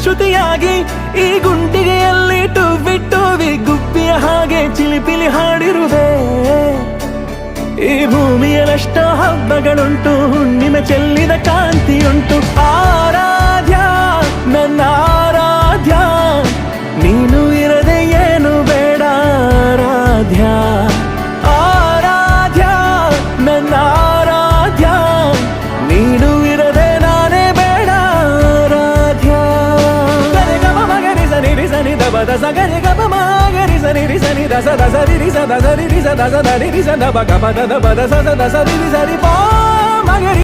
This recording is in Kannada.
ಶ್ರುತಿಯಾಗಿ ಈ ಗುಂಡಿಗೆಯಲ್ಲಿ ಟುವಿ ಗುಬ್ಬಿಯ ಹಾಗೆ ಚಿಲಿಪಿಲಿ ಹಾಡಿರುವೆ. ಈ ಭೂಮಿಯಲ್ಲಷ್ಟೋ ಹಬ್ಬಗಳುಂಟು, ಹುಣ್ಣಿಮೆ ಚೆಲ್ಲಿದ ಕಾಂತಿಯುಂಟು. ಆರಾಧ್ಯ ನನ್ನ ಆರಾಧ್ಯ, ನೀನು ಇರದೆ ಏನು ಬೇಡ ಆರಾಧ್ಯ. ಆರಾಧ್ಯ ನನ್ನ ಆರಾಧ್ಯ, ನೀನು ಇರದೆ ನಾನೇ ಬೇಡ ಆರಾಧ್ಯ. ಗರಿ ಗಮ ಮಗರಿ ಸನಿ ರಿ ಸನಿ ದಬ ದಸ ಗರಿ ಗಮ ಮಗರಿ ಸನಿ ರಿ ಸನಿ ದಸ ದಸ ರಿ ಸ ದಸ ರಿ ಸ ದಸ ದ ರಿ ಸ ದ ಬ ಗ ಬ ದ ದ ಬ ದ ಸ ದ ಸ ರಿ ಸ ರಿ ಪ ಮಗರಿ